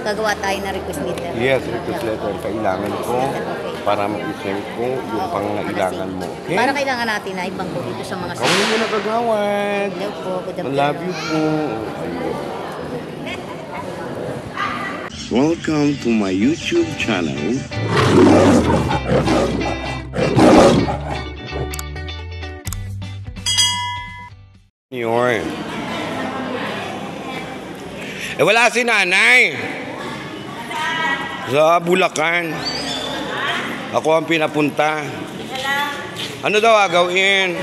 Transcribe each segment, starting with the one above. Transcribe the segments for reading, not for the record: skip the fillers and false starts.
gagawa tayo na request letter. Yes, request letter. Kailangan ko para mag-isend ko yung pangailangan mo. Okay? Para kailangan natin na ibang ko dito sa mga Kawin mo na kagawad. Hello po, good I love you po. Welcome to my YouTube channel. Yun. Wala si nanay. Sa Bulacan. Ako ang pinapunta. Ano daw gagawin?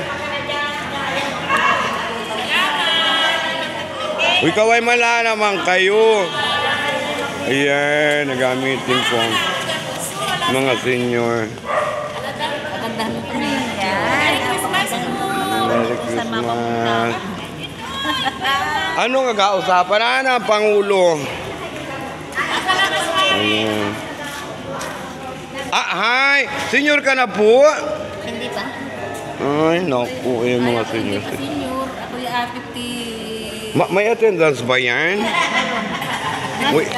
Uy, kaway mala naman kayo. Ayan, nagamitin po mga senior. Merry Christmas. Ano nga gausapan na Pangulo? Ayan. Hi! Senior ka na po? Hindi pa. Ay, naku, yung mga senior. Senior, ako yung 50. May attendance ba yan? Wait,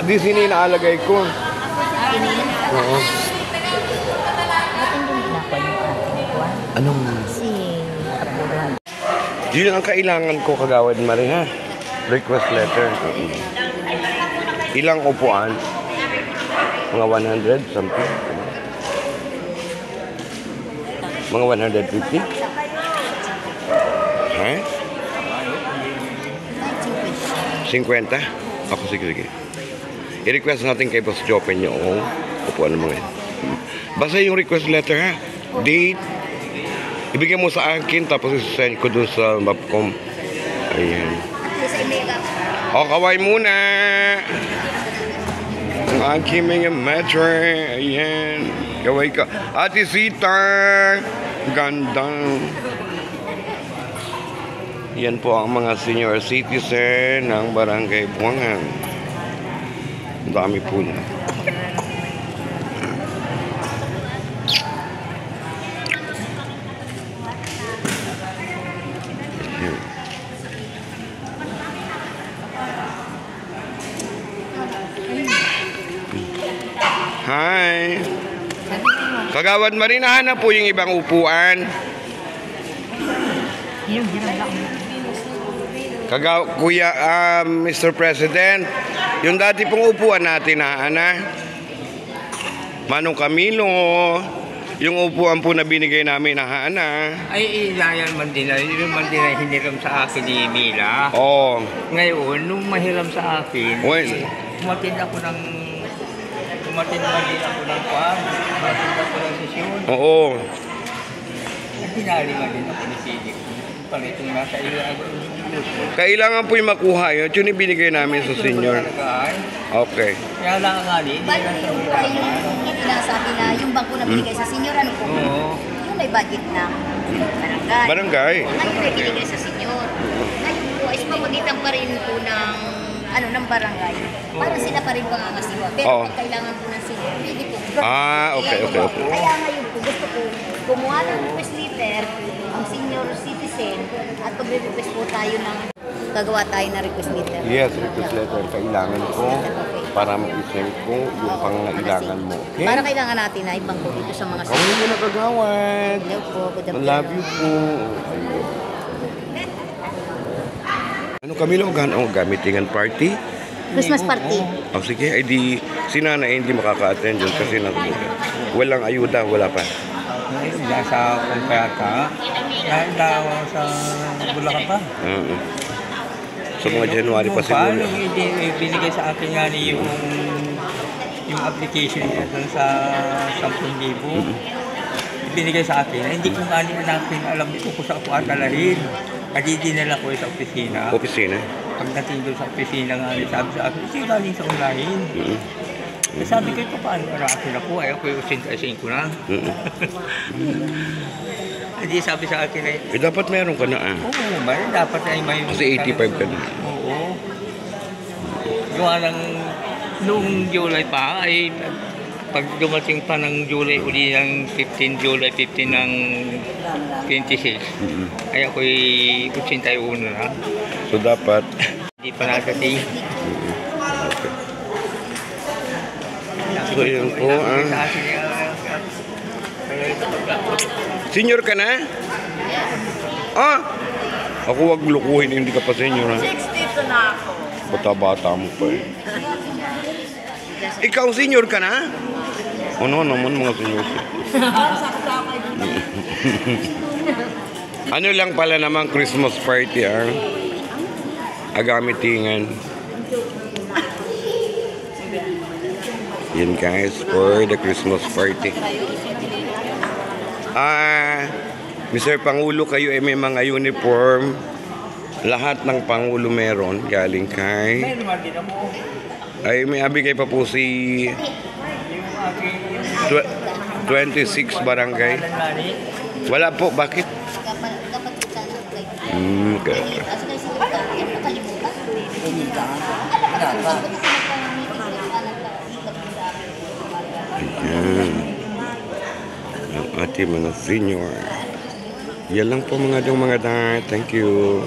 di sini naalagay ko. Oo. Anong? Yun ang kailangan ko kagawad Marie ha. Request letter. Ilang upuan? Mga 100 something. Mga 150? Eh? 50? Ako sige. I-request natin kay Boss Jopen yung upuan ng mga yun. Basta yung request letter ha. Date. Ibigay mo sa akin tapos isend ko dun sa Mapcom. Ayan. O, kaway muna. Ang aking mga metro. Ayan. Kaway ka. Ate Sita. Ganda. Yan po ang mga senior citizen ng Barangay Buangan. Ang dami po na. Hi! Kagawad Marina, hanap po yung ibang upuan. Kuya, Mr. President, yung dati pong upuan natin na, Manong Camilo, yung upuan po na binigay namin na, Ay, ilayan man din na, yung man din na hiniram sa akin ni Mila. Oo. Ngayon, nung mahiram sa akin, umatid ako ng pan, umatid ako ng sesyon. Oo. Pinali nga din ako ni Sidi. Pala itong nasa ilayan. Kailangan po yung makuha yun. Yun yung binigay namin sa senior. Okay. Kaya lang nga din. Bali yung sabi na yung bangko na binigay sa senior, ano po? Yung may budget ng barangay. Barangay. Ngayon may binigay sa senior. Ngayon po, is pamagitan pa rin po ng barangay. Para sila pa rin pangangasiwa. Pero pag kailangan po ng senior, hindi po. Okay. Kaya ngayon po, gusto ko gumawa ng request letter ang senior citizen at pag-request po tayo ng gagawa tayo na request letter. Yes, request letter. Kailangan ko para mag-isend ko yung pangailangan mo. Okay? Para kailangan natin na ibang ko dito sa mga Kawin mo na kagawad. Hello po, good I afternoon. love you po. Ano Camilo, gamitingan party? Christmas party. Sige, ay di si nanay hindi makaka-attend dyan kasi walang ayuda, wala pa. Nasa Kumpayata, dahil daw sa Bulacan pa. So mga January pa siguro. Paano binigay sa akin nga yung application dun sa 10,000. Binigay sa akin, hindi ko nga natin alam ko sa ako atalahin. Kasi dinala ko sa opisina. Opisina? Pagdating doon sa opisina nga, sabi sa akin, kasi galing sa unahin. Sabi ko, ito paano para akin ako? Ay, ako yung 85 ko na. Hindi sabi sa akin ay... dapat meron ka na Oo, dapat ay may... Kasi 85 ka na. Oo. Gawa ng... Noong July pa, ay... Pag dumating pa ng July uli ng July 15 ng 26, ay ako'y 81 na. So dapat... Hindi pa nagating. So, yun po. Senior ka na? Ah! Ako wag lukuhin, hindi ka pa senior. Ha? 62 na ako. Bata-bata mo pa eh. Ikaw senior ka na? Ano naman mga senior? Ano lang pala naman Christmas party agamitingan. Yan guys, for the Christmas party. Mr. Pangulo, kayo ay may mga uniform. Lahat ng Pangulo meron. Galing kay... Ay, may abigay pa po si... 26 barangay. Wala po, bakit? Kapatid sana ang kayo. Okay. Kasi kayo sa yan nakalimutan. Alam ko, Ayan. Ang ating mga senior. Yan lang po mga dong mga dad. Thank you.